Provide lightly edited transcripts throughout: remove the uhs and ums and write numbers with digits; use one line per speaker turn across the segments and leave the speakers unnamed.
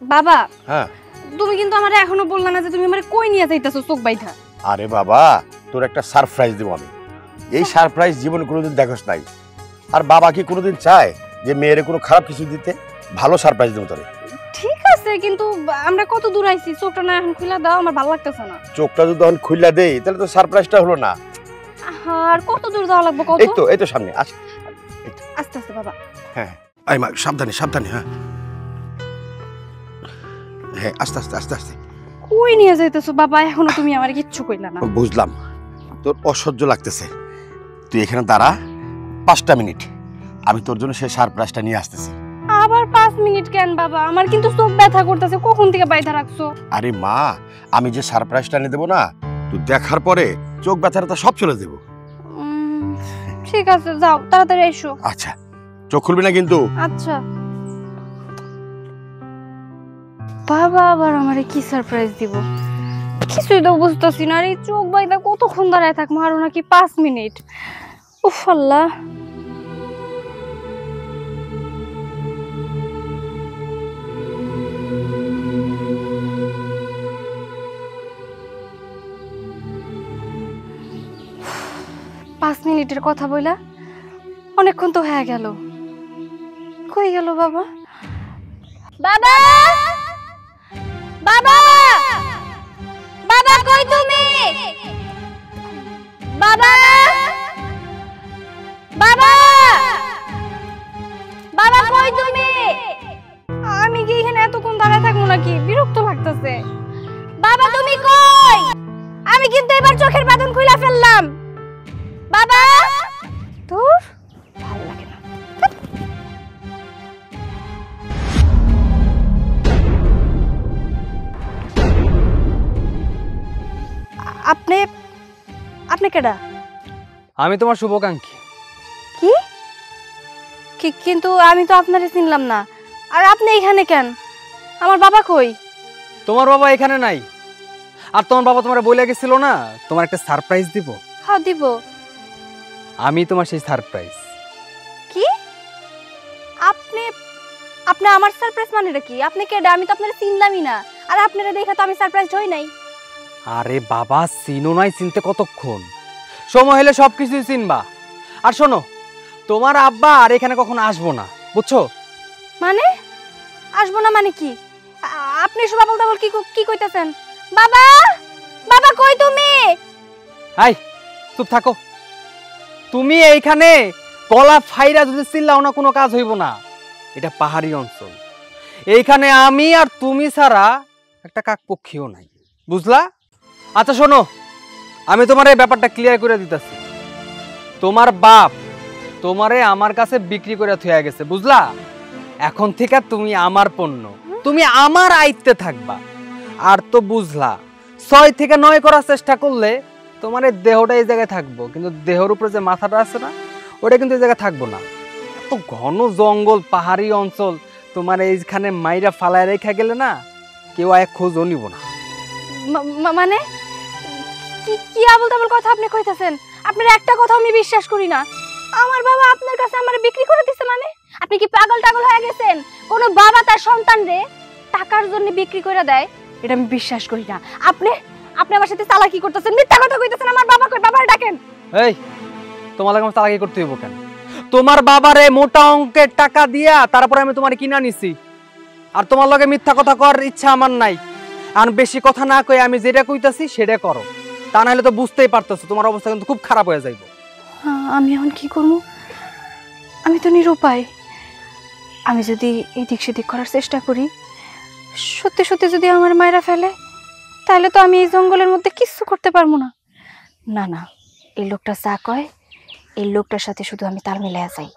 বাবা
হ্যাঁ
তুমি কিন্তু আমারে এখনো বললা না যে তুমি আমারে কই নিয়ে যাইতাছো চোখ বাইধা।
আরে বাবা তোর একটা সারপ্রাইজ দেব আমি। এই সারপ্রাইজ জীবনে কোনোদিন দেখোস নাই। আর বাবা কি কোনোদিন চায় যে মেয়েরে কোনো খারাপ কিছু দিতে? ভালো সারপ্রাইজ দেব তোরে।
ঠিক আছে কিন্তু আমরা কত দূর আইছি, চোখটা না এখন খুলে দাও, আমার ভালো লাগতেছে না।
চোখটা যদি এখন খুইলা দেই তাহলে তো সারপ্রাইজটা হলো না।
আর কত দূর যাওয়া লাগবে? কত?
এই তো সামনে আস।
আস্তে আস্তে বাবা।
হ্যাঁ আই মা সাবধানে সাবধানে। হ্যাঁ হ্যাঁ আস্তে আস্তে আস্তে আস্তে।
কই নিয়ে যাইতেছো বাবা? এখনো তুমি আমারে কিচ্ছু কইলা না।
বুঝলাম তোর অসহ্য লাগতেছে, তুই এখানে দাঁড়া 5টা মিনিট, আমি তোর জন্য সেই সারপ্রাইজটা নিয়ে আসতেছি।
আবার 5 মিনিট কেন বাবা? আমার কিন্তু চোখ ব্যথা করতেছে, কখন থেকে বাইধা রাখছো?
আরে মা আমি যে সারপ্রাইজটা এনে দেবো না, তুই দেখার পরে চোখ ব্যথাটা সব চলে দেবো।
ঠিক আছে যাও তাড়াতাড়ি এসো।
আচ্ছা চোখ খুলবি না কিন্তু।
আচ্ছা। বাবা আবার আমারে কি সারপ্রাইজ দিব কিছুই তো বুঝতেছি না। আর এই চোখ বাইদা কতক্ষণ দাঁড়ায় থাকবো? আরো নাকি 5 মিনিট। উফ আল্লাহ। পাঁচ মিনিটের কথা বইলা অনেকক্ষণ তো হয়ে গেল। কই গেল বাবা? বাবা বাবা বাবা কই তুমি? বাবা বাবা বাবা কই তুমি? আমি কি এখানে এতক্ষণ দাঁড়ায় থাকবো নাকি? বিরক্ত লাগতেছে। বাবা তুমি কই? আমি কিন্তু এবার চোখের বাঁধন খুলে ফেললাম। বাবা তোর ভালো লাগে না। আপনি আপনি কেডা?
আমি তোমার শুভাকাঙ্ক্ষী।
কি কিন্তু আমি তো আপনারে চিনলাম না। আর আপনি এখানে কেন? আমার বাবা কই?
তোমার বাবা এখানে নাই। আর তোমার বাবা তোমারে বলে গেছিল না তোমার একটা সারপ্রাইজ দিব।
হ্যাঁ দিব।
আমি তোমার সেই সারপ্রাইজ।
কি? আপনি আপনি আমার সারপ্রাইজ মানেটা কি? আপনি কেডা? আমি তো আপনারে চিনলামই না। আর আপনারে দেখা তো আমি সারপ্রাইজ হই নাই।
আরে বাবা চিনো নাই, চিনতে কতক্ষণ? সময় হলে সবকিছুই চিনবা। আর শোনো, তোমার আব্বা আর এখানে কখনো আসবো না, বুঝছো?
মানে আসবো না মানে কি? আপনি সব আবল তাবল কি কইতাছেন? বাবা বাবা কই তুমি?
হাই চুপ থাকো। তুমি এইখানে গলা ফাইরা যদি চিল্লাও না কোনো কাজ হইব না। এটা পাহাড়ি অঞ্চল, এইখানে আমি আর তুমি ছাড়া একটা কাকপক্ষীও নাই, বুঝলা? আচ্ছা শোনো, আমি তোমার এই ব্যাপারটা ক্লিয়ার করে দিতেছি। তোমার বাপ তোমারে আমার কাছে বিক্রি করে থুয়ে গেছে, বুঝলা? এখন থেকে তুমি আমার পণ্য, তুমি আমার আয়ত্তে থাকবা। আর তো বুঝলা 6 থেকে 9 করার চেষ্টা করলে তোমার এই দেহটা এই জায়গায় থাকবো, কিন্তু দেহের উপরে যে মাথাটা আছে না ওটা কিন্তু এই জায়গায় থাকবো না। এত ঘন জঙ্গল, পাহাড়ি অঞ্চল, তোমার এইখানে মাইরা ফালায় রেখা গেলে না কেউ এক খোঁজও নিব না।
মানে কি আবল তাবল কথা আপনি কইতাছেন? আপনার একটা কথা আমি বিশ্বাস করি না। আমার বাবা আপনার কাছে আমারে বিক্রি করে দিছে মানে? আপনি কি পাগল টাগল হয়ে গেছেন? কোন বাবা তার সন্তানরে টাকার জন্য বিক্রি করে দেয়? এটা আমি বিশ্বাস করি না। আপনি আমার সাথে চালাকি করতেছেন, মিথ্যা কথা কইতেছেন। আমার বাবা কই? বাবারে ডাকেন।
এই তোমার লাগে চালাকি করতে হইব কেন? তোমার বাবারে মোটা অঙ্কের টাকা দিয়া তারপরে আমি তোমার কিনা নিছি। আর তোমার লগে মিথ্যা কথা করার ইচ্ছা আমার নাই। আর বেশি কথা না কই আমি যেটা কইতাছি সেটা করো, তা না হলে তো বুঝতেই পারতেছো তোমার অবস্থা কিন্তু খুব খারাপ হয়ে যাইব।
আমি এখন কি করব? আমি তো নিরুপায়। আমি যদি এদিক সেদিক করার চেষ্টা করি, সত্যি সত্যি যদি আমার মায়েরা ফেলে, তাহলে তো আমি এই জঙ্গলের মধ্যে কিচ্ছু করতে পারবো না। না না, এই লোকটা যা কয়, এই লোকটার সাথে শুধু আমি তাল মিলাই যাই,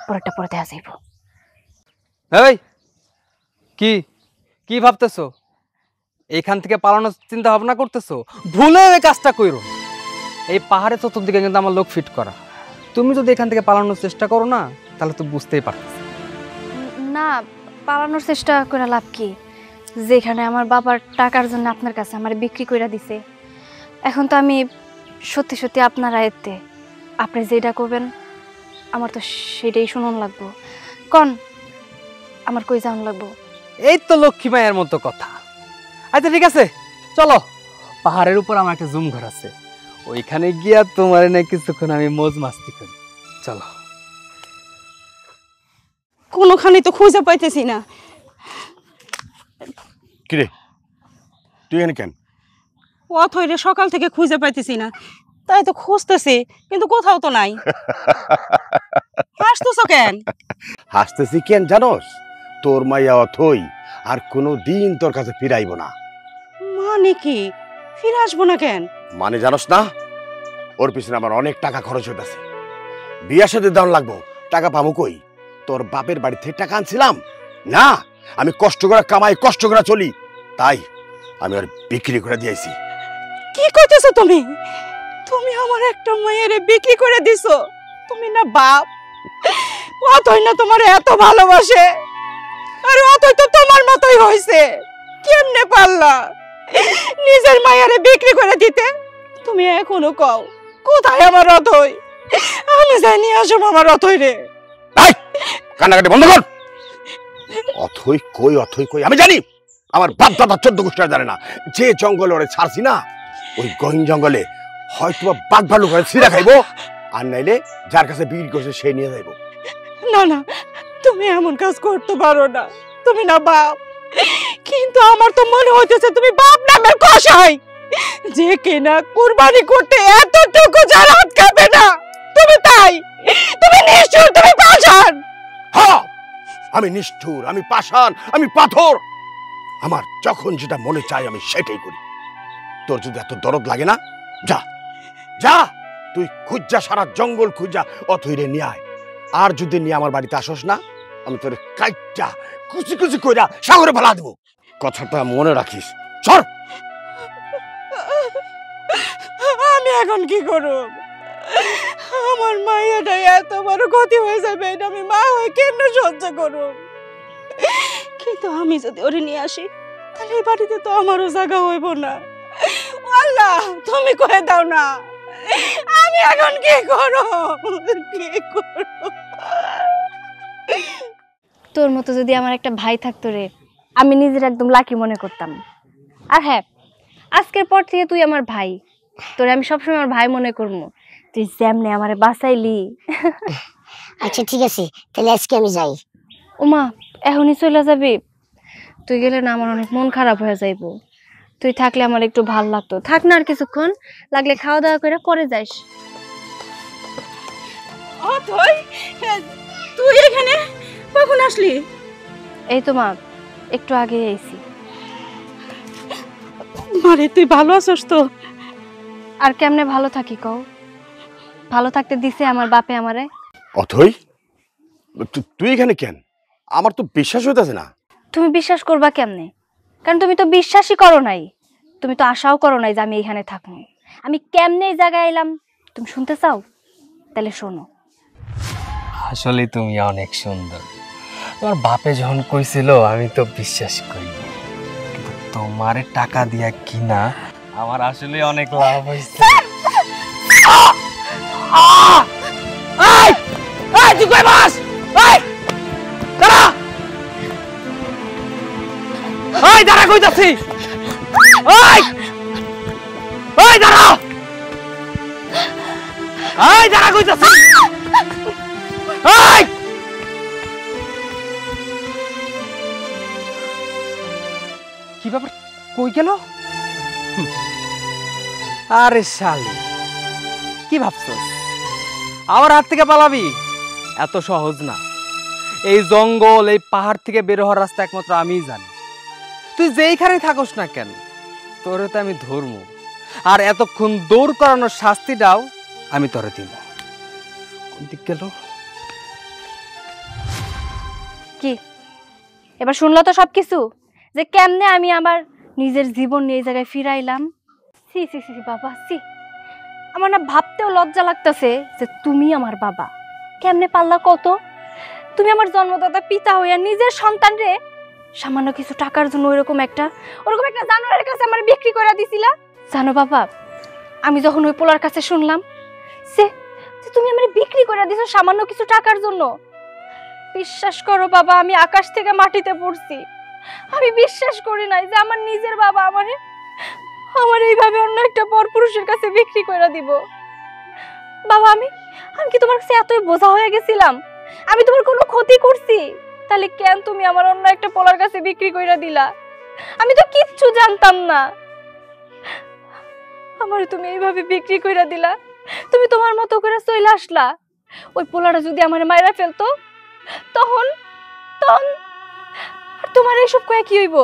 পরেরটা পরে দেয়া যাইব।
এই কি কি ভাবতেছো? এইখান থেকে পালানোর চিন্তা ভাবনা করতেছো? ভুলে এই কাজটা কইরো। এই পাহাড়ে চতুর্দিকে কিন্তু আমার লোক ফিট করা। তুমি যদি এখান থেকে পালানোর চেষ্টা করো না তাহলে তো বুঝতেই পারতেছ।
না, পালানোর চেষ্টা করে লাভ কি? যেখানে আমার বাবার টাকার জন্য আপনার কাছে আমার বিক্রি করে দিছে, এখন তো আমি সত্যি সত্যি আপনার আয়ত্তে। আপনি যেটা করবেন আমার তো সেটাই শুনুন লাগবো। কোন আমার কই যাওয়ান লাগবো?
এই তো লক্ষ্মী মায়ের মতো কথা। আচ্ছা ঠিক আছে, চলো, পাহাড়ের উপর আমার একটা জুম ঘর আছে, ওইখানে গিয়া তোমার না কিছুক্ষণ আমি মজ মাস্তি করি। চলো।
কোনোখানে তো খুঁজে পাইতেছি না।
কিরে তুই এখানে কেন?
অথইরে সকাল থেকে খুঁজে পাইতেছি না, তাই তো খুঁজতেছি, কিন্তু কোথাও তো নাই। হাসতেছো কেন?
হাসতেছি কেন জানোস? তোর মাইয়া অথই আর কোনো দিন তোর কাছে ফিরাইব না।
মানে কি, ফিরে আসবো না কেন?
মানে জানোস না, ওর পিছনে আমার অনেক টাকা খরচ হইতেছে, বিয়া সাথে দাম লাগবো, টাকা পাবো কই? তোর বাপের বাড়ি থেকে টাকা আনছিলাম না, আমি কষ্ট করে কামাই, কষ্ট করে চলি, তাই আমি আর বিক্রি করে দিয়েছি।
কি কইতেছো তুমি? তুমি আমার একটা মায়ের বিক্রি করে দিছো? তুমি না বাপ, অথই না তোমার এত ভালোবাসে, আরে অথই তো তোমার মতোই হইছে, কেমনে পারলা নিজের মায়ের বিক্রি করে দিতে? তুমি এখনো কও কোথায় আমার অথই? আমি যাই নিয়ে আসো আমার অথই রে।
কান্নাকাটি বন্ধ কর। অথই কই, অথই কই আমি জানি, আমার বাপ দাদা 14 গোষ্ঠী জানে না। যে জঙ্গলে ওরে ছাড়ছি না, ওই গহীন জঙ্গলে হয়তো বাঘ ভালু করে ছিঁড়া খাইবো, আর নাইলে যার কাছে বিক্রি করছে সে নিয়ে যাইবো।
না না, তুমি এমন কাজ করতে পারো না, তুমি না বাপ। কিন্তু আমার তো মনে হইতেছে তুমি বাপ নামের কসাই, যে কিনা কুরবানি করতে এতটুকু যার হাত কাঁপে না। তুমি তাই, তুমি নিষ্ঠুর, তুমি পাষাণ।
হ্যাঁ, আমি নিষ্ঠুর, আমি পাষাণ, আমি পাথর। আমার যখন যেটা মনে চায় আমি সেটাই করি। তোর যদি এত দরদ লাগে না, যা যা, তুই খুঁজা, সারা জঙ্গল খুঁজা অথইরে নিয়ে আয়। আর যদি নিয়ে আমার বাড়িতে আসস না, আমি তোর কাইটা কুচি কুচি কইরা সাগরে ফেলা দেবো। কথাটা মনে রাখিস। চল।
আমি এখন কি করব? আমার মায়েরটা এত বড় ক্ষতি হয়ে যাবে, এটা আমি মা হয়ে কেমনে সহ্য করব? কিন্তু আমি যদি ওরে নিয়ে আসি, তাহলে এই বাড়িতে তো আমারও জায়গা হইব না। আল্লাহ, তুমি কয়ে দাও না, আমি এখন কি করব? কি করব?
তোর মতো যদি আমার একটা ভাই থাকতো রে, আমি নিজের একদম লাকি মনে করতাম। আর হ্যাঁ, আজকের পর থেকে তুই আমার ভাই, তোরে আমি সবসময় আমার ভাই মনে করবো। তুই যেমনে আমারে বাঁচাইলি।
আচ্ছা ঠিক আছে, তাহলে আজকে আমি যাই।
ওমা, এখনই চলে যাবি? তুই গেলে না আমার অনেক মন খারাপ হয়ে যাইব। তুই থাকলে আমার একটু ভাল লাগতো। থাক না আর কিছুক্ষণ, লাগলে খাওয়া দাওয়া করে পরে যাইস।
অথই, তুই এখানে কখন আসলি?
এই তো মা, একটু আগে আইছি।
মারে, তুই ভালো আছিস তো?
আর কেমনে ভালো থাকি কও? ভালো থাকতে দিছে আমার বাপে আমারে।
অথই, তুই এখানে কেন? আমার তো বিশ্বাস হইতেছে না।
তুমি বিশ্বাস করবা কেমনে? কারণ তুমি তো বিশ্বাসই করো নাই, তুমি তো আশাও করো নাই যে আমি এখানে থাকবো। আমি কেমনে এই জায়গায় এলাম তুমি শুনতে চাও? তাহলে শোনো।
আসলে তুমি অনেক সুন্দর। তোমার বাপে যখন কইছিল আমি তো বিশ্বাস করি, কিন্তু তোমার টাকা দিয়া কিনা আমার আসলে অনেক লাভ হয়েছে। তুই কই বাস? দাঁড়া, দাঁড়া কইতাছি। দাঁড়া, দাঁড়া কইতাছি। কি ব্যাপার, কই গেল? আরে শালি, কি ভাবছস আমার হাত থেকে পালাবি? এত সহজ না। এই জঙ্গল, এই পাহাড় থেকে বের হওয়ার রাস্তা একমাত্র আমিই জানি। তুই যেইখানে থাকস না কেন, তোরে তো আমি ধরবো, আর এতক্ষণ দৌড় করানোর শাস্তিটাও আমি তোরে দিব। কোন দিক গেল?
কি এবার শুনলো তো সবকিছু, যে কেমনে আমি আমার নিজের জীবন নিয়ে এই জায়গায় ফিরাইলাম। সি সি সি বাবা, সি, আমার না ভাবতেও লজ্জা লাগতেছে যে তুমি আমার বাবা। কেমনে পারলা কত? তুমি আমার জন্মদাতা পিতা হইয়া নিজের সন্তান রে সামান্য কিছু টাকার জন্য ওরকম একটা জানোয়ারের কাছে আমার বিক্রি করে দিছিলা। জানো বাবা, আমি যখন ওই পোলার কাছে শুনলাম যে তুমি আমার বিক্রি করে দিছো সামান্য কিছু টাকার জন্য, বিশ্বাস করো বাবা, আমি আকাশ থেকে মাটিতে পড়ছি। আমি বিশ্বাস করি নাই যে আমার নিজের বাবা আমার এইভাবে অন্য একটা পরপুরুষের কাছে বিক্রি করে দিব। বাবা, আমি কি তোমার কাছে এতই বোঝা হয়ে গেছিলাম? আমি তোমার কোনো ক্ষতি করছি? তাহলে কেন তুমি আমার অন্য একটা পোলার কাছে বিক্রি করে দিলা? আমি তো কিচ্ছু জানতাম না। আমারে তুমি এইভাবে বিক্রি করে দিলা, তুমি তোমার মতো করে চলে আসলা। ওই পোলাটা যদি আমারে মাইরা ফেলতো তখন তখন আর তোমার এইসব কয়ে কি হইব?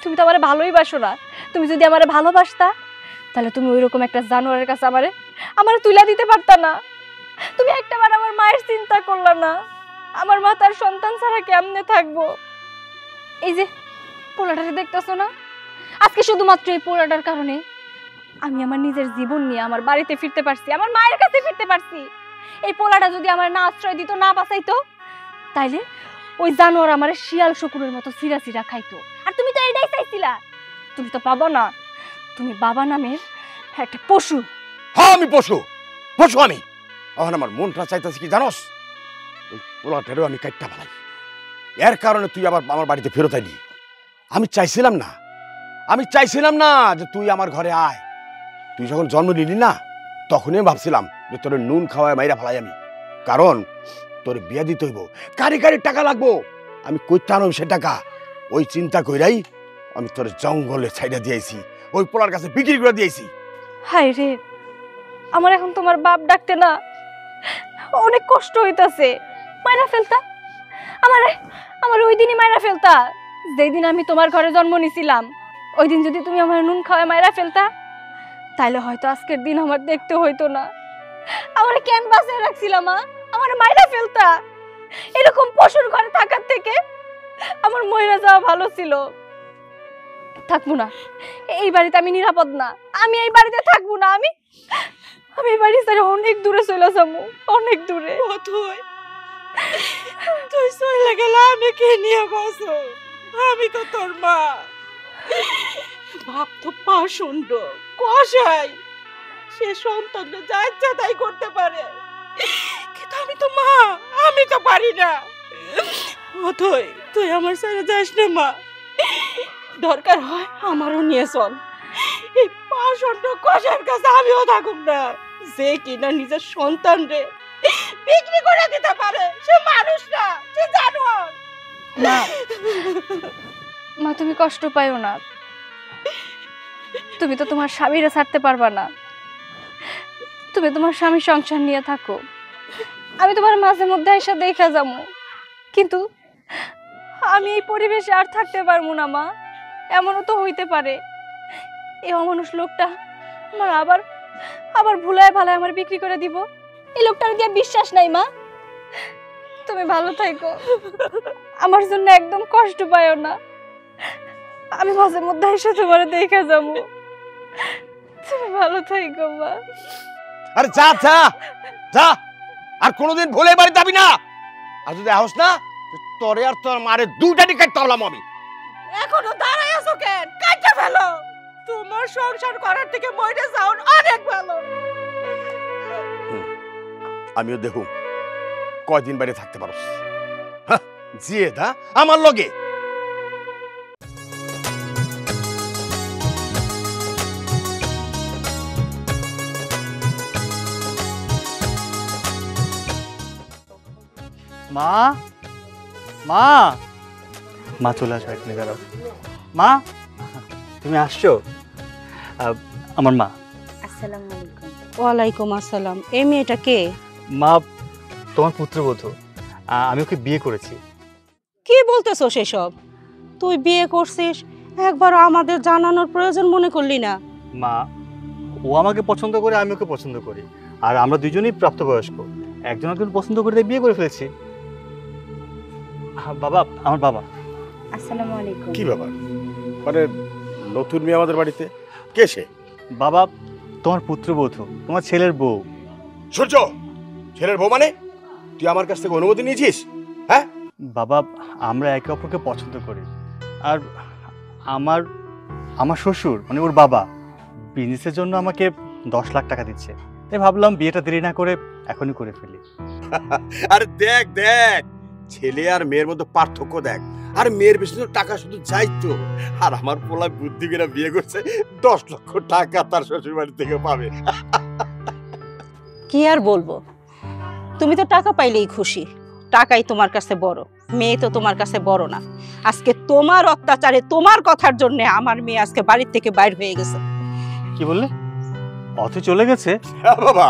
তুমি তো আমারে ভালোই বাসো না। তুমি যদি আমারে ভালোবাসতা তাহলে তুমি ওইরকম একটা জানোয়ারের কাছে আমারে তুলে দিতে পারতা না। তুমি একটাবার আমার মায়ের চিন্তা করলা না। আমার মা তার সন্তান ছাড়া কেমনে থাকবো? এই যে পোলাটারে দেখতেছো না, আজকে শুধুমাত্র এই পোলাটার কারণে আমি আমার নিজের জীবন নিয়ে আমার বাড়িতে ফিরতে পারছি, আমার মায়ের কাছে ফিরতে পারছি। এই পোলাটা যদি আমার না আশ্রয় দিত, না বাঁচাইতো, তাইলে ওই জানোয়ার আমার শিয়াল শকুনের মতো সিরা সিরা খাইতো। আর তুমি তো এটাই চাইছিলা। তুমি তো পাবো না, তুমি বাবা নামের একটা পশু।
হ্যাঁ, আমি পশু আমি। এখন আমার মনটা চাইতেছে কি জানোস? ওই পোলাটারও আমি কাটটা ফেলাই। এর কারণে তুই আবার আমার বাড়িতে ফেরত আইলি। আমি চাইছিলাম না যে তুই আমার ঘরে আয়। তুই যখন জন্ম নিলি না, তখনই ভাবছিলাম যে তোর নুন খাওয়ায় মাইরা ফেলাই আমি। কারণ তোর বিয়া দিতে হইব, কারি টাকা লাগবো। আমি কইতে আনব সে টাকা। ওই চিন্তা কইরাই আমি তোর জঙ্গলে ছাইড়া দিয়েছি, ওই পোলার কাছে বিক্রি করে দিয়েছি।
হায় রে, আমার এখন তোমার বাপ ডাকতে না অনেক কষ্ট হইতাছে। মাইরা ফেলতা আমার ওই দিনই মাইরা ফেলতা, যেই দিন আমি তোমার ঘরে জন্ম নিছিলাম। ওই দিন যদি তুমি আমার নুন খাওয়ায় মাইরা ফেলতা, তাইলে হয়তো আজকের দিন আমার দেখতে হইতো না। আমার কেন বাঁচিয়ে রাখছিলাম? আমার মাইরা ফেলতা। এরকম পশুর ঘরে থাকার থেকে আমার মইরা যাওয়া ভালো ছিল। থাকবো না এই বাড়িতে, আমি নিরাপদ না। আমি এই বাড়িতে থাকবো না। আমি এই বাড়ি ছেড়ে অনেক দূরে চলে যাবো, অনেক দূরে।
তুই চলে গেলে আমি কে নিয়ে বসো? আমি তো তোর মা। বাপ তো পাষণ্ড কসাই, সে সন্তানকে যা ইচ্ছা তাই করতে পারে, কিন্তু আমি তো মা, আমি তো পারি না। তুই আমার সাথে যাস না মা। দরকার হয় আমারও নিয়ে চল। এই পাষণ্ড কসাইয়ের কাছে আমিও থাকুম না, যে কিনা নিজের সন্তান রে বিক্রি করে দিতে পারে। সে মানুষ না, সে জানোয়ার।
মা, তুমি কষ্ট পাইও না। তুমি তো তোমার স্বামীরে ছাড়তে পারবা না। তুমি তোমার স্বামী সংসার নিয়ে থাকো। আমি তোমার মাঝে মধ্যে এসে দেখা যাবো, কিন্তু আমি এই পরিবেশে আর থাকতে পারবো না মা। এমনও তো হইতে পারে এই অমানুষ লোকটা আমার আবার ভুলায় ভালায় আমার বিক্রি করে দিব। এই লোকটার দিয়ে বিশ্বাস নাই মা। তুমি ভালো থাকো, আমার জন্য একদম কষ্ট পাইও না। আমি মাঝে মধ্যে এসে তোমার দেখা যাবো। তুমি ভালো থাকো মা।
আরে যা যা যা, আর কোনোদিন ভুলে বাড়ি যাবি না। আর যদি আহস না, তোরে আর তোর মারে দুটাটি কাটতে পারলাম আমি।
এখনো দাঁড়ায় আছো কেন? কাটতে ফেলো। তোমার সংসার করার থেকে মরে যাও অনেক ভালো।
আমিও দেখুন কয়দিন বাইরে থাকতে পারস। জিয়ে দা আমার লগে।
মা মা মা চলে আসো এখানে, দাঁড়াও। মা, তুমি আসছো? আমার মা।
আসসালামু আলাইকুম।
ওয়ালাইকুম আসসালাম। এই মেয়েটা কে?
মা, তোমার পুত্রবধূ। আমি ওকে বিয়ে করেছি।
কি বলতেছো সেসব? তুই বিয়ে করছিস, একবার আমাদের জানানোর প্রয়োজন মনে করলি না?
মা, ও আমাকে পছন্দ করে, আমি ওকে পছন্দ করি, আর আমরা দুজনেই প্রাপ্তবয়স্ক। একজন একজন পছন্দ করে তাই বিয়ে করে ফেলেছি। বাবা, আমার বাবা।
আসসালামু আলাইকুম।
কি ব্যাপার? মানে নতুন মেয়ে আমাদের বাড়িতে? কে সে?
বাবা, তোমার পুত্রবধূ, তোমার ছেলের বউ।
সূর্য, ছেলের বউ মানে? তুই আমার কাছ থেকে অনুমতি নিয়েছিস? হ্যাঁ
বাবা, আমরা একে অপরকে পছন্দ করি। আর আমার আমার শ্বশুর মানে ওর বাবা বিজনেসের জন্য আমাকে 10 লাখ টাকা দিচ্ছে। তাই ভাবলাম বিয়েটা দেরি না করে এখনই করে ফেলি।
আরে দেখ দেখ, ছেলে আর মেয়ের মধ্যে পার্থক্য দেখ। আর মেয়ের পিছনে টাকা শুধু চাইতো। আর আমার পোলা বুদ্ধি করে বিয়ে করছে, 10 লক্ষ টাকা তার শ্বশুর বাড়ি থেকে পাবে।
কি আর বলবো, তুমি তো টাকা পাইলেই খুশি, টাকাই তোমার কাছে বড়, মেয়ে তো তোমার কাছে বড় না। আজকে তোমার অত্যাচারে, তোমার কথার জন্য আমার মেয়ে আজকে বাড়ির থেকে বাইর হয়ে গেছে।
কি বললে? অথে চলে গেছে?
হ্যাঁ বাবা,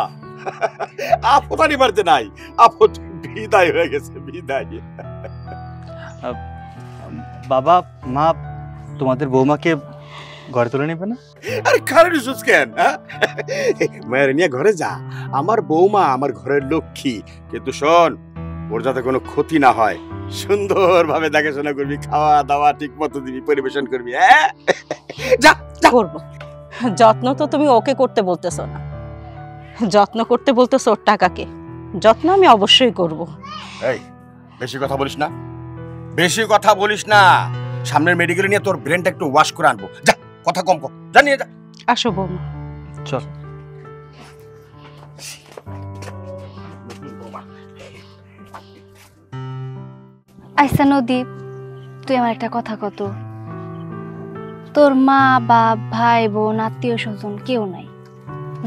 আপতারি বাড়িতে নাই, আপত বিদায় হয়ে গেছে, বিদায়।
বাবা মা তোমাদের বৌমাকে ঘরে তুলে নেবে না?
আরে কারণ ইস্যুস কেন? মায়ের নিয়ে ঘরে যা, আমার বৌমা আমার ঘরের লক্ষ্মী। কিন্তু শোন, ওর যাতে কোনো ক্ষতি না হয়, সুন্দরভাবে দেখাশোনা করবি, খাওয়া দাওয়া ঠিক মতো দিবি, পরিবেশন করবি। হ্যাঁ যা যা।
করবো। যত্ন তো তুমি ওকে করতে বলতেছো না, যত্ন করতে বলতেছো ওর টাকাকে। যত্ন আমি অবশ্যই করব।
এই বেশি কথা বলিস না, বেশি কথা বলিস না। সামনের মেডিকেলে নিয়ে তোর ব্রেনটা একটু ওয়াশ করে আনবো। যা, কথা কম কর, জানিয়ে যা।
আসো বৌমা।
চল।
আচ্ছা নদী, তুই আমার একটা কথা কত, তোর মা বাপ ভাই বোন আত্মীয় স্বজন কেউ নাই,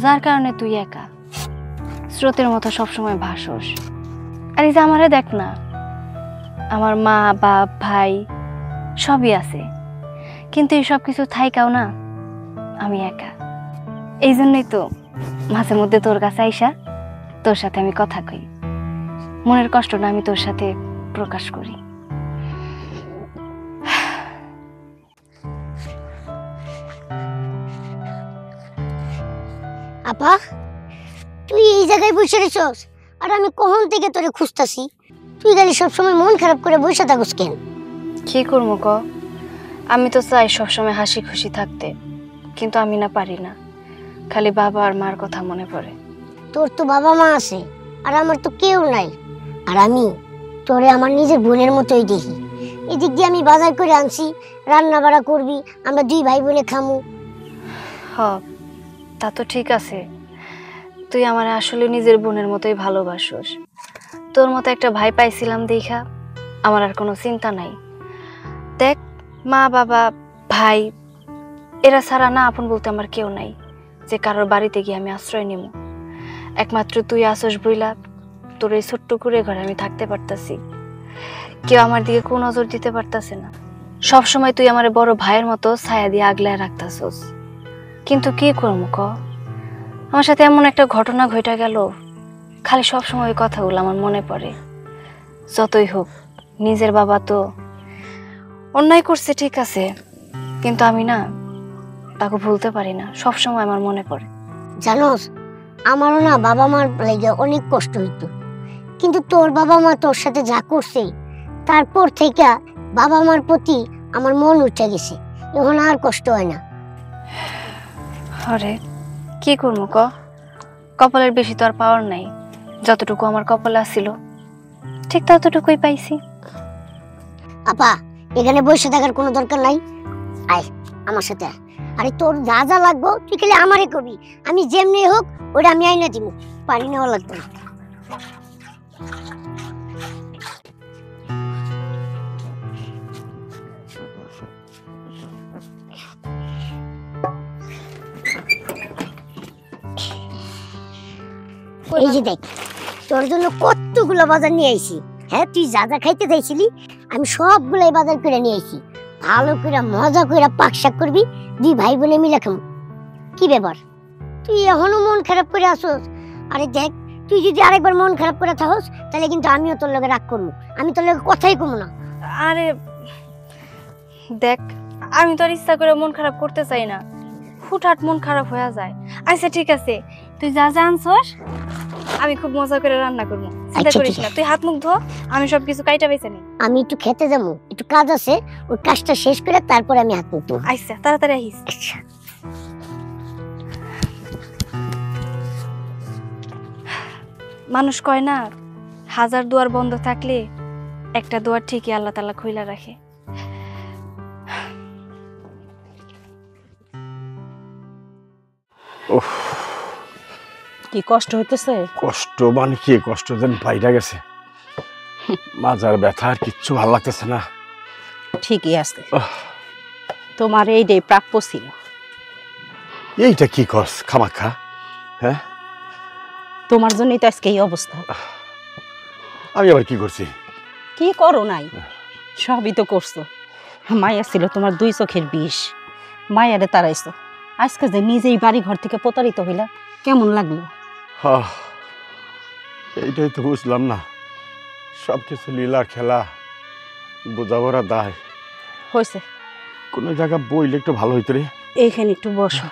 যার কারণে তুই একা স্রোতের মতো সবসময় ভাসস। আর এই যে আমারে দেখ না, আমার মা বাপ ভাই সবই আছে, কিন্তু এই সব কিছু থাইকাও না আমি একা। এই জন্যই তো মাঝে মধ্যে তোর কাছে আইসা তোর সাথে আমি কথা কই, মনের কষ্টটা আমি তোর সাথে প্রকাশ করি।
আপা, তুই এই জায়গায় বসে রেছস আর আমি কখন থেকে তোরে খুঁজতাছি। তুই খালি সবসময় মন খারাপ করে বসে থাকস কেন?
কি করবো ক, আমি তো চাই সবসময় হাসি খুশি থাকতে, কিন্তু আমি না পারি না, খালি বাবা আর মার কথা মনে পড়ে।
তোর তো বাবা মা আছে আর আমার তো কেউ নাই। আর আমি তোরে আমার নিজের বোনের মতোই দেখি। এদিক দিয়ে আমি বাজার করে আনছি, রান্না বাড়া করবি, আমরা 2 ভাই বোনে খামু।
হ, তা তো ঠিক আছে, তুই আমার আসলে নিজের বোনের মতোই ভালোবাসোস। তোর মতো একটা ভাই পাইছিলাম দেখা আমার আর কোনো চিন্তা নাই। দেখ, মা বাবা ভাই এরা ছাড়া না আপন বলতে আমার কেউ নাই, যে কারোর বাড়িতে গিয়ে আমি আশ্রয় নিব। একমাত্র তুই আসস বইলা তোর এই ছোট্ট করে ঘরে আমি থাকতে পারতাছি। কেউ আমার দিকে কোন নজর দিতে পারতাছে না। সব সময় তুই আমার বড় ভাইয়ের মতো ছায়া দিয়ে আগলায় রাখতাছস। কিন্তু কি করবো ক, আমার সাথে এমন একটা ঘটনা ঘটে গেল, খালি সব সময় ওই কথাগুলো আমার মনে পড়ে। যতই হোক নিজের বাবা তো অন্যায় করছে ঠিক আছে, কিন্তু আমি না তাকে ভুলতে পারি না, সব সময় আমার মনে পড়ে।
জানোস, আমারও না বাবা মার লাগে অনেক কষ্ট হইতো, কিন্তু তোর বাবা মা তোর সাথে যা করছে তারপর থেকে বাবা মার প্রতি আমার মন উঠে গেছে, এখন আর কষ্ট হয় না।
আরে কি করবো ক, কপালের বেশি তো আর পাওয়ার নাই। যতটুকু আমার কপালে আসছিল ঠিক ততটুকুই পাইছি।
আপা, এখানে বসে থাকার কোনো দরকার নাই, আয় আমার সাথে আয়। আরে তোর যা যা লাগবো তুই খালি আমারে কবি, আমি যেমনি হোক ওটা আমি আইনা দিব, পানি নেওয়া লাগবে না। এই যে দেখ, তোর জন্য কতগুলো বাজার নিয়ে আইছি। হ্যাঁ, তুই যা যা খাইতে চাইছিলি আমি সবগুলাই বাজার করে নিয়ে আইছি। ভালো করে মজা করে পাক শাক করবি, 2 ভাই বোনে মিলে খাম। কি ব্যাপার, তুই এখনো মন খারাপ করে আসোস? আরে দেখ, তুই যদি আরেকবার মন খারাপ করে থাকস তাহলে কিন্তু আমিও তোর লগে রাগ করবো, আমি তোর লগে কথাই কমু না।
আরে দেখ, আমি তো আর ইচ্ছা করে মন খারাপ করতে চাই না, হুটহাট মন খারাপ হয়ে যায়। আচ্ছা ঠিক আছে, তুই যা যা আনছস আমি খুব মজা করে রান্না করবো, চিন্তা
আচ্ছা,
করিস
ঠিক
না।
আছে।
তুই হাত মুখ ধো, আমি সবকিছু কাইটা বেছে নিই।
আমি একটু খেতে যাবো, একটু কাজ আছে, ওই কাজটা শেষ করে তারপরে আমি হাত মুখ ধোবো।
আচ্ছা তাড়াতাড়ি আহিস।
আচ্ছা।
মানুষ কয় না, 1000 দুয়ার বন্ধ থাকলে একটা দুয়ার ঠিকই আল্লাহ তাআলা খুইলা রাখে।
কি কষ্ট হইতেছে?
কষ্ট মানে কি, কষ্ট যেন বাইরে গেছে, মাজার ব্যথা, আর কিচ্ছু ভালো লাগতেছে না।
ঠিকই আছে, তোমার এইটাই প্রাপ্য ছিল।
এইটা কি কস খামাখা? হ্যাঁ,
তোমার জন্যই তো আজকে এই অবস্থা।
আমি আবার কি করছি?
কি করো নাই, সবই তো করছো। মায়া ছিল তোমার 2 চোখের বিষ, মায়ারে তাড়াইছো। আজকে যে নিজেই বাড়ি ঘর থেকে প্রতারিত হইলা, কেমন লাগলো?
এইটাই তো বুঝলাম না, সবকিছু লীলার খেলা, বোঝাবরা দায়।
হয়েছে,
কোনো জায়গা বইলে একটু ভালো হইতো রে।
এইখানে একটু বসো।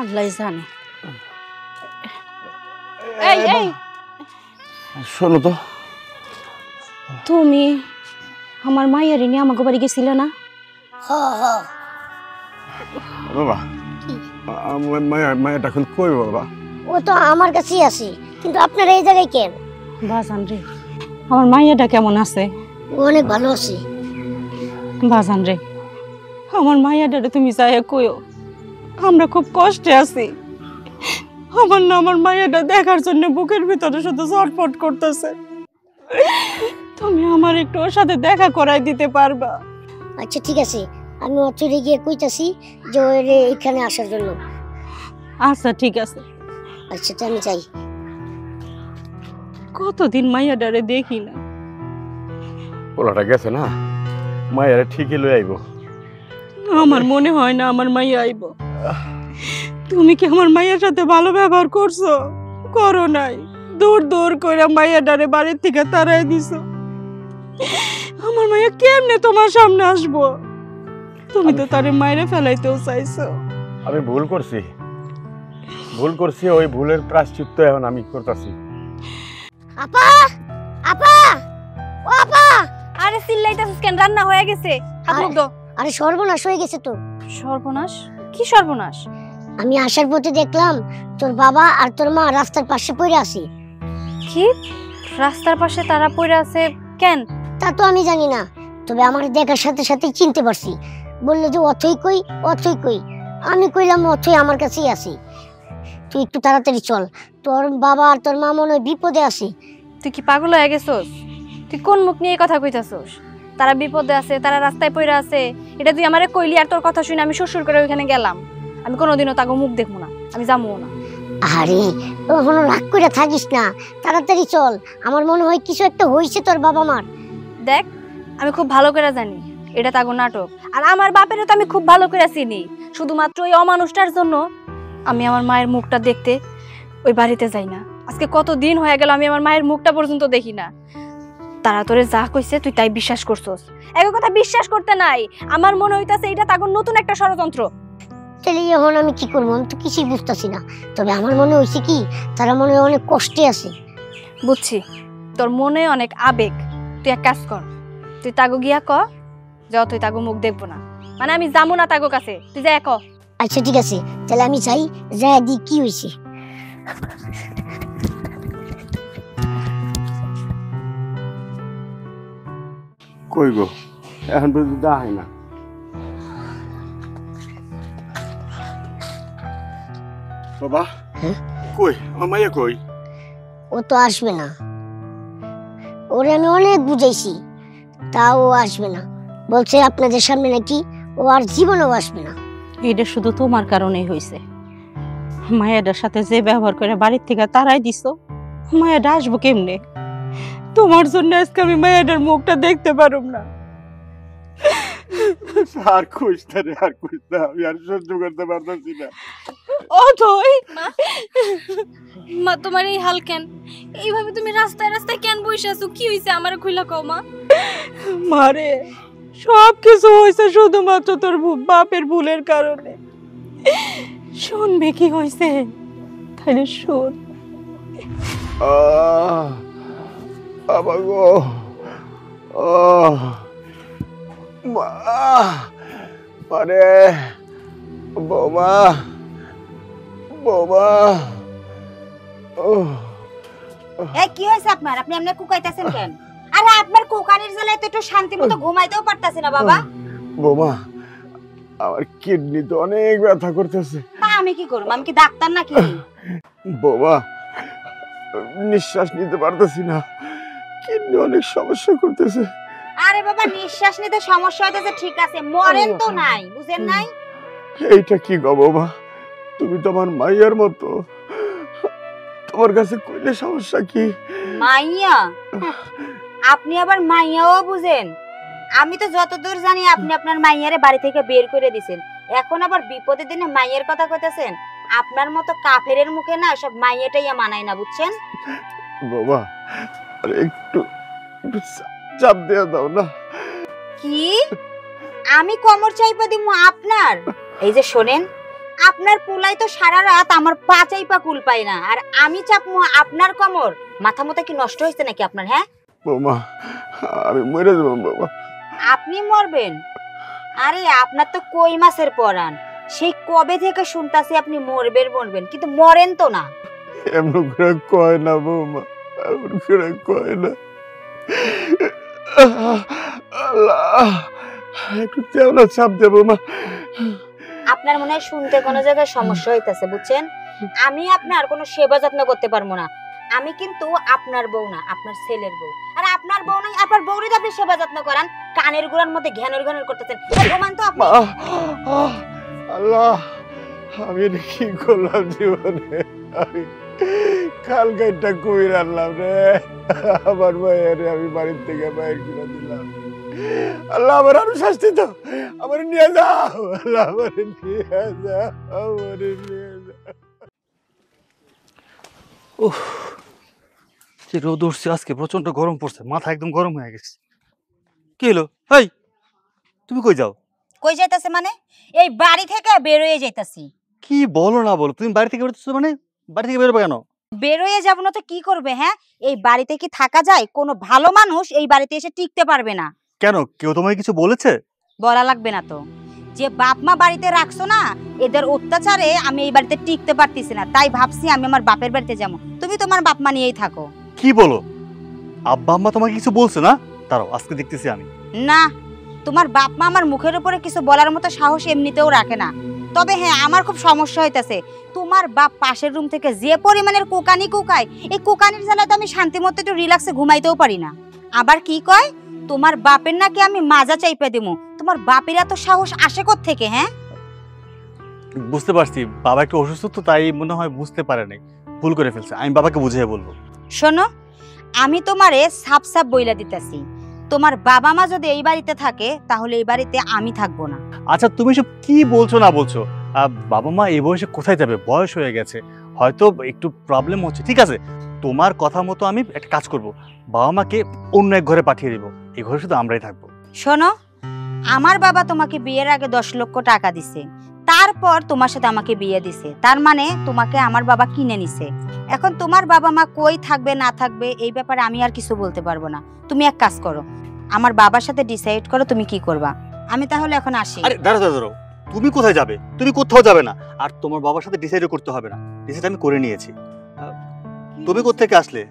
আল্লাহ জানে। এই এই
শোনো তো,
তুমি আমার মায়ের নিয়ে আমাকে বাড়ি গেছিলে না?
বাবা মায়ের এখন কই বাবা?
ও তো আমার কাছেই আছে, কিন্তু আপনারা এই জায়গায় কেন?
বাজান রে, আমার মাইয়াটা কেমন আছে?
ও অনেক ভালো আছে।
বাজান রে, আমার মাইয়াটারে তুমি যাইয়া কইও আমরা খুব কষ্টে আছি। আমার না আমার মাইয়াটা দেখার জন্য বুকের ভিতরে শুধু ছটফট করতেছে। তুমি আমার একটু ওর সাথে দেখা করাই দিতে পারবা?
আচ্ছা ঠিক আছে, আমি অচরে গিয়ে কইতাছি যে ওর এখানে আসার জন্য।
আচ্ছা ঠিক আছে।
আচ্ছা তো আমি যাই।
কতদিন মাইয়াটারে দেখি না।
পোলাটা গেছে না, মায়ের ঠিকই লই আইব।
আমার মনে হয় না আমার মাইয়া আইব। তুমি কি আমার মাইয়ার সাথে ভালো ব্যবহার করছো? করো নাই, দূর দূর করে মাইয়াটারে বাড়ির থেকে তাড়াই দিছো। আমার মাইয়া কেমনে তোমার সামনে আসবো? তুমি তো তারে মাইরে ফেলাইতেও চাইছো।
আমি ভুল করছি, ওই ভুলের প্রায়শ্চিত্ত এখন আমি করতেছি।
আপা, আপা, ও আপা!
আরে চিল্লাইতাছিস কেন? রান্না হয়ে গেছে, হাত মুখ ধো।
আরে সর্বনাশ হয়ে গেছে তো।
সর্বনাশ? কি সর্বনাশ?
আমি আসার পথে দেখলাম তোর বাবা আর তোর মা রাস্তার পাশে পড়ে আছে।
কি? রাস্তার পাশে তারা পড়ে আছে কেন?
তা তো আমি জানি না, তবে আমার দেখার সাথে সাথে চিনতে পারছি। বললো যে অথই কই, অথই কই। আমি কইলাম অথই আমার কাছেই আছে, তুই একটু তাড়াতাড়ি চল, তোর বাবা আর তোর মা মনে হয় বিপদে আছে।
তুই কি পাগল হয়ে গেছস? তুই কোন মুখ নিয়ে কথা কইতাছস? তারা বিপদে আছে, তারা রাস্তায় পড়ে আছে, এটা তুই আমারে কইলি আর তোর কথা শুনে আমি শ্বশুর করে ওইখানে গেলাম। আমি কোনোদিনও তাকে মুখ দেখবো না, আমি যাবো না।
আরে ওখানে রাগ করে থাকিস না, তাড়াতাড়ি চল। আমার মনে হয় কিছু একটা হয়েছে তোর বাবা মার।
দেখ, আমি খুব ভালো করে জানি এটা তাগো নাটক, আর আমার বাপেরও তো আমি খুব ভালো করে চিনি। শুধুমাত্র ওই অমানুষটার জন্য আমি আমার মায়ের মুখটা দেখতে ওই বাড়িতে যাই না। আজকে কত দিন হয়ে গেল আমি আমার মায়ের মুখটা পর্যন্ত দেখি না। তারা তোরে যা কইছে তুই তাই বিশ্বাস করছস। এক কথা বিশ্বাস করতে নাই, আমার মনে হইতাছে এটা তাগো নতুন একটা ষড়যন্ত্র।
তাহলে এখন আমি কি করবো? আমি তো কিছুই বুঝতেছি না। তবে আমার মনে হয়েছে কি, তারা মনে হয় অনেক কষ্টে আছে।
বুঝছি, তোর মনে অনেক আবেগ। তুই এক কাজ কর, তুই তাগো গিয়া ক যাও, তুই তাগো মুখ দেখবো না, মানে আমি যাবো না তাগো কাছে, তুই যা ক।
আচ্ছা ঠিক আছে, তাহলে আমি যাই, যা দি কি হয়েছে।
কই গো, এখন পর্যন্ত হয় না। বাবা কই, আমার মাইয়া কই?
ও তো আসবে না, ওরে আমি অনেক বুঝাইছি, তাও ও আসবে না। বলছে আপনাদের সামনে নাকি ও আর জীবনেও আসবে না।
এটা শুধু তোমার কারণেই হয়েছে। মায়াটার সাথে যে ব্যবহার করে বাড়ির থেকে তাড়াই দিছো, মায়াটা আসবো কেমনে? তোমার জন্য আজকে আমি মায়াটার মুখটা দেখতে পারুম না।
আর খুশ না রে, আর খুশ না, আমি আর সহ্য করতে পারতেছি না।
অথই
মা, তোমার এই হাল কেন? এইভাবে তুমি রাস্তায় রাস্তায় কেন বসে আছো? কি হইছে আমারে কইলা কও মা।
মারে, সব কিছু হয়েছে শুধুমাত্র তোর বাপের ভুলের কারণে। শুনবে কি হয়েছে? তাহলে শোন।
বাবা গো, আরে বৌমা, বৌমা।
এই কি হয়েছে আপনার? আপনি এমনি কুকাইতেছেন কেন? আরে আপনার কুকানির জ্বালায় তো একটু শান্তি মতো ঘুমাইতেও পারতাছি না বাবা।
বৌমা, আমার কিডনি তো অনেক ব্যথা করতেছে।
তা আমি কি করব? আমি কি ডাক্তার নাকি?
বাবা, নিঃশ্বাস নিতে পারতেছি না, কিডনি অনেক সমস্যা করতেছে।
আরে বাবা, নিঃশ্বাস নিতে সমস্যা হইতেছে ঠিক আছে, মরেন তো নাই, বুঝেন নাই?
এইটা কি গো বাবা, তুমি তো আমার মাইয়ার মতো, তোমার কাছে কইলে সমস্যা কি?
মাইয়া? আপনি আবার মাইয়াও বুঝেন? আমি তো যতদূর জানি আপনি আপনার মাইয়ারে বাড়ি থেকে বের করে দিছেন, এখন আবার বিপদের দিনে মাইয়ের কথা কইতেছেন। আপনার মতো কাফেরের মুখে না সব মাইয়াটাই মানায় না, বুঝছেন?
বাবা, আরে একটু চাপ দিয়ে দাও না।
কি আমি কোমর চাইপা দিমু আপনার? এই যে শোনেন, আপনার কুলাই তো সারা রাত আমার পা চাইপা কুল পায় না, আর আমি চাপমু আপনার কোমর? মাথা মতো কি নষ্ট হয়েছে নাকি আপনার? হ্যাঁ
বাবা, আমি মরে যাব বাবা।
আপনি মরবেন? আরে আপনার তো কই মাছের পরান, সেই কবে থেকে শুনতাছি আপনি মরবেন, কিন্তু মরেন তো না।
এমন করে কয় না বৌমা, এমন করে কয় না। আল্লাহ, একটু তেও না চাপ দে বৌমা।
আপনার মনে হয় শুনতে কোনো জায়গায় সমস্যা হইতাছে, বুঝছেন? আমি আপনার কোনো সেবা যত্ন করতে পারবো না। আমি কিন্তু আপনার বউ না, আপনার ছেলের বউ। আর আপনার বউ নাই, আপনার বউরই আপনি সেবা যত্ন করান, কানের গোড়ার মধ্যে ঘ্যানর করতেছেন। ঘুমান তো আপনি।
আল্লাহ, আমি এটা কি করলাম জীবনে? আমি খাল গাইটা কুমির আনলাম রে, আমার মায়ের আমি বাড়ির থেকে বাইর করে দিলাম। আল্লাহ, আমার আরো শাস্তি তো, আমার নিয়ে যাও। আল্লাহ, আমার নিয়ে যাও, আমার নিয়ে যাও।
ওহ, যে রোদ উঠছে আজকে, প্রচন্ড গরম পড়ছে, মাথা একদম গরম হয়ে গেছে। কি হলো? এই, তুমি কই যাও?
কই যাইতাছে মানে? এই বাড়ি থেকে বের হয়ে যাইতাছি।
কি বলো না বলো, তুমি বাড়ি থেকে বেরোতেছো মানে? বাড়ি থেকে বেরোবে কেন?
বের হয়ে যাব না তো কি করবে? হ্যাঁ, এই বাড়িতে কি থাকা যায়? কোনো ভালো মানুষ এই বাড়িতে এসে টিকতে পারবে না।
কেন, কেউ তোমায় কিছু বলেছে?
বলা লাগবে না তো। যে বাপ মা বাড়িতে রাখছো না, এদের অত্যাচারে আমি এই বাড়িতে টিকতে পারতেছি না, তাই ভাবছি আমি আমার বাপের বাড়িতে যাবো। তুমি তোমার বাপ মা নিয়েই থাকো।
কি বলো? আব্বা আম্মা তোমাকে কিছু বলছে না? দাঁড়াও, আজকে দেখতেছি আমি।
না, তোমার বাপ মা আমার মুখের উপরে কিছু বলার মতো সাহস এমনিতেও রাখে না। তবে হ্যাঁ, আমার খুব সমস্যা হইতাছে। তোমার বাপ পাশের রুম থেকে যে পরিমাণের কোকানি কুকায়, এই কোকানির জ্বালাতে আমি শান্তি মতো একটু রিল্যাক্সে ঘুমাইতেও পারি না। আবার কি কয়, তোমার বাপের নাকি আমি মাজা চাইপে দেবো। তোমার বাপের এত সাহস আসে কোত্থেকে? হ্যাঁ,
বুঝতে পারছি, বাবা একটু অসুস্থ তো, তাই মনে হয় বুঝতে পারে নাই, ভুল করে ফেলছে। আমি বাবাকে বুঝিয়ে বলবো।
শোনো, আমি তোমারে সাপ সাপ বইলা দিতেছি, তোমার বাবা মা যদি এই বাড়িতে থাকে তাহলে এই বাড়িতে আমি থাকবো না।
আচ্ছা, তুমি সব কি বলছো না বলছো? বাবা মা এই বয়সে কোথায় যাবে? বয়স হয়ে গেছে, হয়তো একটু প্রবলেম হচ্ছে। ঠিক আছে, তোমার কথা মতো আমি একটা কাজ করব, বাবা মাকে অন্য এক ঘরে পাঠিয়ে দিব, এই ঘরে শুধু আমরাই থাকবো।
শোনো, আমার বাবা তোমাকে বিয়ের আগে 10 লক্ষ টাকা দিছে, তারপর তোমার সাথে আমাকে বিয়ে দিছে, তার মানে তোমাকে আমার বাবা কিনে নিছে। এখন তোমার বাবা মা কই থাকবে না থাকবে এই ব্যাপারে আমি আর কিছু বলতে পারবো না। তুমি এক কাজ করো, আমার বাবার সাথে ডিসাইড করো তুমি কি করবা। আমি তাহলে এখন আসি।
আরে দাঁড়াও দাঁড়াও দাঁড়াও, তুমি কোথায় যাবে? তুমি কোথাও যাবে না, আর তোমার বাবার সাথে ডিসাইডও করতে হবে না, ডিসাইড আমি করে নিয়েছি। তুমি কোত্থেকে আসলে?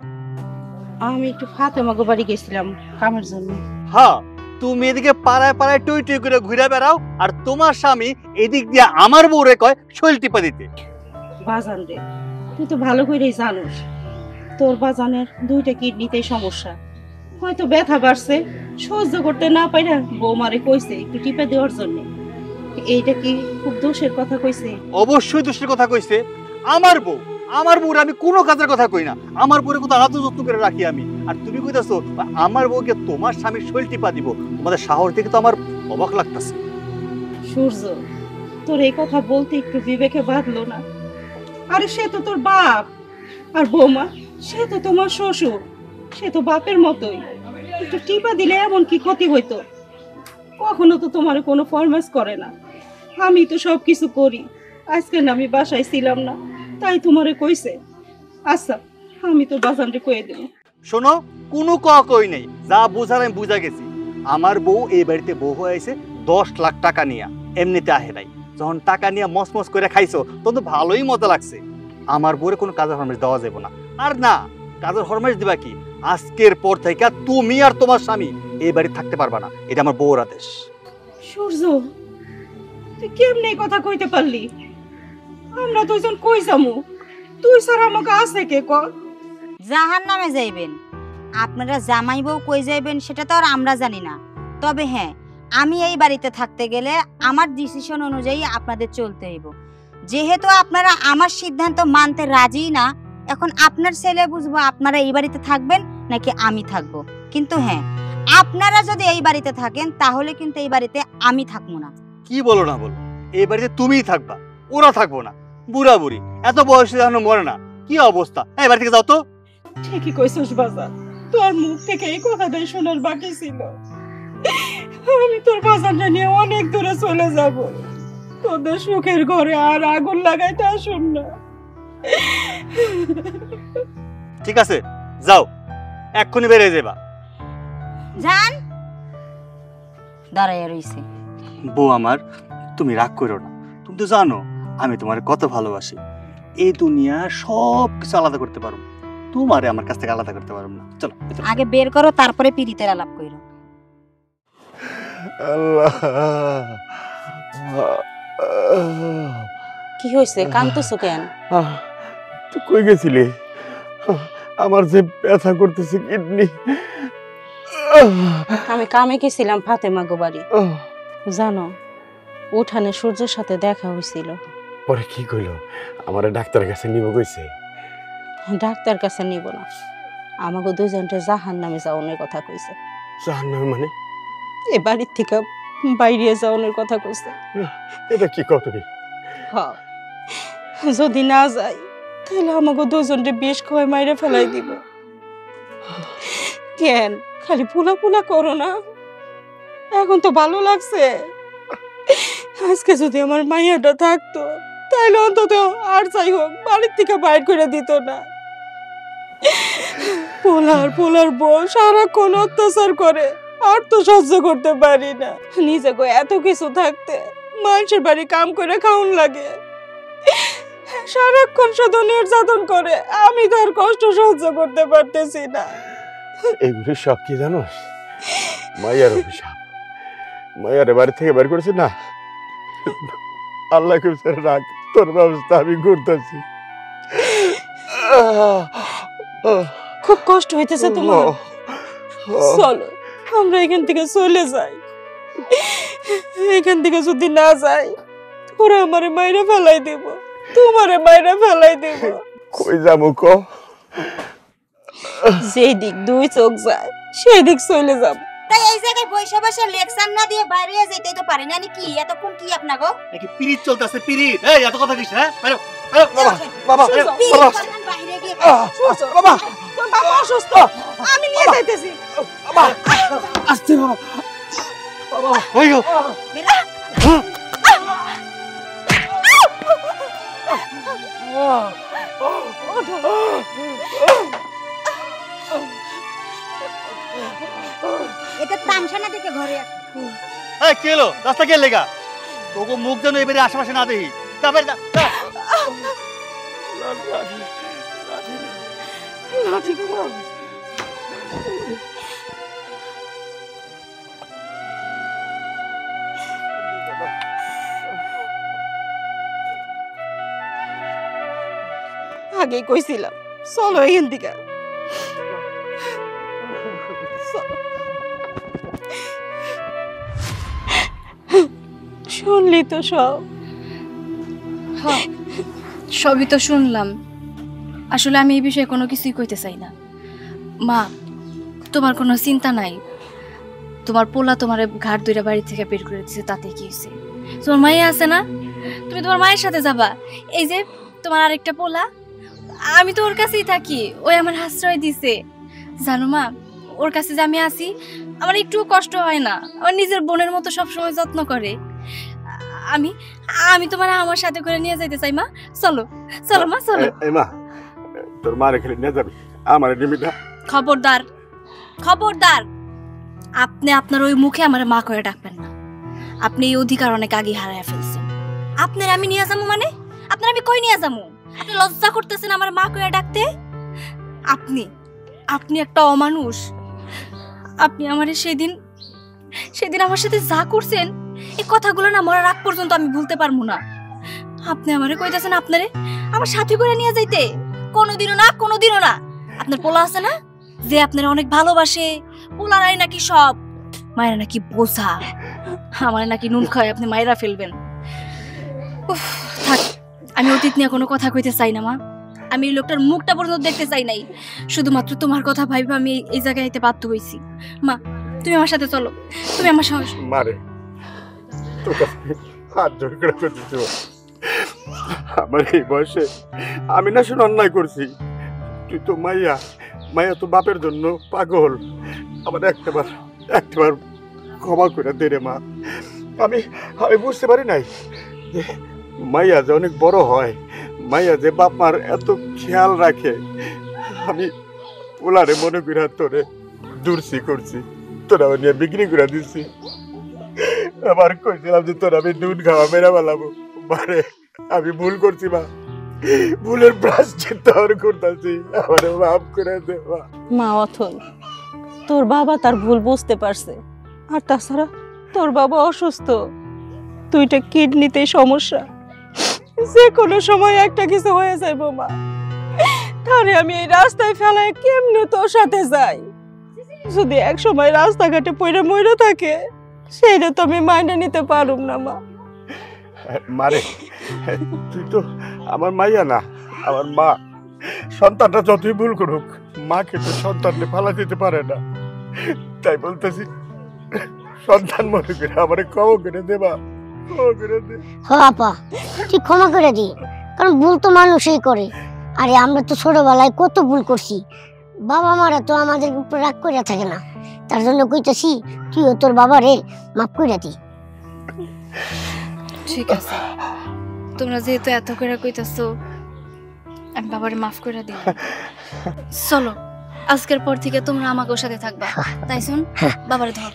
আমি একটু ফাতেমাগো বাড়ি গেছিলাম কামের জন্য।
হ্যাঁ, তুমি এদিকে পাড়ায় পাড়ায় টুই টুই করে ঘুরে বেড়াও, আর তোমার স্বামী এদিক দিয়ে আমার বউরে কয় শৈল টিপা দিতে।
বাজান রে, তুই তো ভালো করেই জানোস তোর বাজানের 2টা কিডনিতেই সমস্যা, হয়তো ব্যথা বাড়ছে, সহ্য করতে না পাইরা বৌমারে কইছে একটু টিপে দেওয়ার জন্য। এইটা কি খুব দোষের কথা কইছে?
অবশ্যই দোষের কথা কইছে। আমার বউর আমি কোনো কাজের কথা কই না, আমার বউরে কত আদর যত্ন করে রাখি আমি, আর তুমি কইতাছো আমার বউকে তোমার স্বামীর শৈল টিপা দিব? তোমাদের সাহস দেখে তো আমার অবাক লাগতেছে।
সূর্য, তোর এই কথা বলতে একটু বিবেকে বাঁধলো না? আরে সে তো তোর বাপ, আর বৌমা সে তো তোমার শ্বশুর, সে তো বাপের মতোই। একটু টিপা দিলে এমন কি ক্ষতি হইতো? কখনো তো তোমার কোনো ফরমাস করে না, আমি তো সব কিছু করি। আজকে না আমি বাসায় ছিলাম না, তাই তোমারে কইছে। আচ্ছা, আমি তো বাজানরে কয়ে দেব।
শোনো, কোনো কই নেই, যা বুঝার আমি বুঝা গেছি। আমার বউ এই বাড়িতে বউ হয়ে আইছে 10 লাখ টাকা নিয়া, এমনিতে আহে নাই। যখন টাকা নিয়ে মসমস করে খাইছো তখন তো ভালোই মজা লাগছে। আমার বউরে কোনো কাজের ফরমাইশ দেওয়া যাবে না। আর না, কাজের ফরমাইশ দিবা কি? আজকের পর থেকে তুমি আর তোমার স্বামী এই বাড়ি থাকতে পারবা না, এটা আমার বউর আদেশ।
সূর্য, তুই কেমনে এই কথা কইতে পারলি? আমরা দুইজন কই যামু? তুই স্যার আমাকে আছে কে ক?
জাহান্নামে যাইবেন। আপনারা জামাই বউ কই যাইবেন সেটা তো আর আমরা জানি না। তবে হ্যাঁ, আমি এই বাড়িতে থাকতে গেলে আমার ডিসিশন অনুযায়ী আপনাদের চলতে হইব। যেহেতু আপনারা আমার সিদ্ধান্ত মানতে রাজি না, এখন আপনার ছেলে বুঝবো আপনারা এই বাড়িতে থাকবেন নাকি আমি থাকবো। কিন্তু হ্যাঁ, আপনারা যদি এই বাড়িতে থাকেন তাহলে কিন্তু এই বাড়িতে আমি থাকবো না।
কি বলো না বলো, এই বাড়িতে তুমিই থাকবা, ওরা থাকবো না। বুড়া বুড়ি এত বয়সে এখনো মরে না, কি অবস্থা। এই বাড়ি থেকে যাও তো।
ঠিকই কইছস বাজার, তোর মুখ থেকে এই কথাটাই শোনার বাকি ছিল। আমি তোর বাজারটা নিয়ে অনেক দূরে চলে যাব, তোদের সুখের ঘরে আর আগুন লাগাইতে আসুন না।
ঠিক আছে যাও, এক্ষুনি বেরিয়ে যাবা।
জান দাঁড়াইয়া রইছে।
বউ আমার, তুমি রাগ করো না। তুমি তো জানো আমি তোমার কত ভালোবাসি। এই দুনিয়া সব কিছু আলাদা করতে পারো, তোমারে আমার কাছ থেকে আলাদা করতে পারো না। চলো
আগে বের করো, তারপরে পিরিতের আলাপ কইরো।
কি হইছে, কাঁদতেছো কেন?
তুই কই গেছিলি? আমার যে ব্যথা করতেছে কিডনি।
আমি কামে গেছিলাম ফাতেমা গো বাড়ি। জানো, উঠানে সূর্যের সাথে দেখা হয়েছিল।
পরে কি কইলো? আমারে ডাক্তারের কাছে নিব কইছে।
ডাক্তার কাছে নিব না, আমাকে দুজনটা জাহান্নামে যাওয়ানোর কথা কইছে।
জাহান্নামে মানে?
এ বাড়ির থেকে বাইরে যাওয়ানোর কথা কইছে।
এটা কি কও তুমি?
হ্যাঁ, যদি না যাই তাহলে আমাকে দুজনটা বিষ খাওয়াই মাইরে ফেলাই দিব। কেন খালি পুলা পুলা করো না? এখন তো ভালো লাগছে। আজকে যদি আমার মাইয়াটা থাকতো তাহলে অন্তত আর যাই হোক বাড়ির থেকে বাইর করে দিত না। পোলার বউ সারাক্ষণ অত্যাচার করে, আর তো সহ্য করতে পারি না। নিজেকে এত কিছু থাকতে মানুষের বাড়ি কাম করে খাওন লাগে, সারাক্ষণ শুধু নির্যাতন করে। আমি তো আর কষ্ট সহ্য করতে পারতেছি না।
এগুলি সব কি জানোস? মাইয়ার অভিশাপ। মাইয়ারে বাড়ি থেকে বের করেছে না, আল্লাহ করছে রাখ, তোর ব্যবস্থা আমি করতেছি।
খুব কষ্ট হইতেছে তোমার? চলো আমরা এখান থেকে চলে যাই। এখান থেকে যদি না যাই ওরা আমারে মাইরে ফেলাই দেব, তোমারে মাইরে ফেলাই দেব।
কই যাবো ক?
যেই দিক দুই চোখ যায় সেই দিক চলে যাব।
তাই এই জায়গায় বৈশা বৈশা লেকচার না দিয়ে বাইরে যেতেই তো পারি না। কি এতক্ষণ কি আপনার গো?
নাকি পিরিত চলতেছে? পিরিত? এই এত কথা কিস? হ্যাঁ বাইরে
বাবা
বাইরে গিয়ে
বাবা
তোর বাবা অসুস্থ, আমি নিয়ে যাইতেছি।
বাবা আসতে বাবা। বাবা ওই গো।
এটা তামসা না দেখে ঘরে আসো।
এই কি হলো? রাস্তা কে লেগা? তোকে মুখ যেন এবারে আশেপাশে না দেখি। তারপরে
আগেই কইছিলাম চলো এখান থেকে। শুনলি তো সব?
হ্যাঁ, সবই তো শুনলাম। আসলে আমি এই বিষয়ে কোনো কিছুই কইতে চাই না। মা, তোমার কোনো চিন্তা নাই। তোমার পোলা তোমার ঘাট দুইটা বাড়ি থেকে বের করে দিছে, তাতে কি হয়েছে? তোমার মাইয়া আছে না, তুমি তোমার মায়ের সাথে যাবা। এই যে তোমার আরেকটা পোলা, আমি তো ওর কাছেই থাকি, ওই আমার আশ্রয় দিছে। জানো মা, ওর কাছে যে আমি আসি আমার একটুও কষ্ট হয় না। আমার নিজের বোনের মতো সবসময় যত্ন করে। আমি আমি তোমার আমার সাথে করে নিয়ে যাইতে চাই। মা চলো চলো মা চলো।
এই মা, তোর মারে খেলে নিয়ে যাবি, আমার নিবি না।
খবরদার খবরদার, আপনি আপনার ওই মুখে আমার মা করে ডাকবেন না। আপনি এই অধিকার অনেক আগে হারায় ফেলছেন। আপনার আমি নিয়ে যাবো মানে? আপনার আমি কই নিয়ে যাবো? আপনি লজ্জা করতেছেন আমার মা করে ডাকতে? আপনি আপনি একটা অমানুষ। আপনি আমার সেদিন আমার সাথে যা করছেন এই কথাগুলো না মরার আগ পর্যন্ত আমি ভুলতে পারবো না। আপনি আমারে কইতাছেন আপনারে আমার সাথে করে নিয়ে যাইতে? কোনোদিনও না। আপনার পোলা আছে না যে আপনারা অনেক ভালোবাসে, পোলারাই নাকি সব, মায়েরা নাকি বোঝা, আমার নাকি নুন খায় আপনি মায়েরা ফেলবেন। উফ, থাক, আমি অতীত নিয়ে কোনো কথা কইতে চাই না মা। আমি এই লোকটার মুখটা পর্যন্ত দেখতে চাই নাই। শুধুমাত্র তোমার কথা ভাইবা আমি এই জায়গায় আইতে বাধ্য হইছি। মা, তুমি আমার সাথে চলো, তুমি আমার সাহস।
মারে তোর কাছে হাত জোড় করে করতেছি, আমার এই বয়সে আমি না শুনে অন্যায় করছি। তুই তো মাইয়া তো বাপের জন্য পাগল। আমার একটাবার ক্ষমা করে দে রে মা। আমি বুঝতে পারি নাই যে মাইয়া যে অনেক বড় হয়, মাইয়া যে বাপ মার এত খেয়াল রাখে। আমি ওলারে মনে করে তোরে দূরছি করছি, তোরা নিয়ে বিক্রি করে দিচ্ছি। আবার কইছিলাম যে তোর আমি নুন খাওয়া মেরা বেলাবো। মারে আমি ভুল করছি মা, ভুলের প্রায়শ্চিত্ত করতেছি, আমার মাফ করে দে মা।
মা অথল, তোর বাবা তার ভুল বুঝতে পারছে, আর তাছাড়া তোর বাবা অসুস্থ, দুইটা কিডনিতে সমস্যা, যে কোনো সময় একটা কিছু হয়ে যাইব মা। তাহলে আমি এই রাস্তায় ফেলায় কেমনে তোর সাথে যাই? যদি এক সময় রাস্তাঘাটে পড়ে মরে থাকে, সেইটা তো আমি মাইনে নিতে পারুম না মা।
মারে তুই তো আমার মাইয়া না, আমার মা। সন্তানটা যতই ভুল করুক, মাকে তো সন্তানকে ফালা দিতে পারে না। তাই বলতেছি, সন্তান মনে করে আমার ক্ষমা করে দেবা, ক্ষমা করে দে।
আপা তুই ক্ষমা করে দি, কারণ ভুল তো মানুষই করে। আরে আমরা তো ছোটবেলায় কত ভুল করছি, বাবা মারা তো আমাদের উপর রাগ করে থাকে না। তার জন্য কইতাছি তুইও তোর বাবারে মাফ করে দি।
ঠিক আছে, তোমরা যেহেতু এত করে কইতাছো, আমি বাবারে মাফ করে দিই। চলো, আজকের পর থেকে তোমরা আমাকে সাথে থাকবা, তাই শুন বাবারে ধর।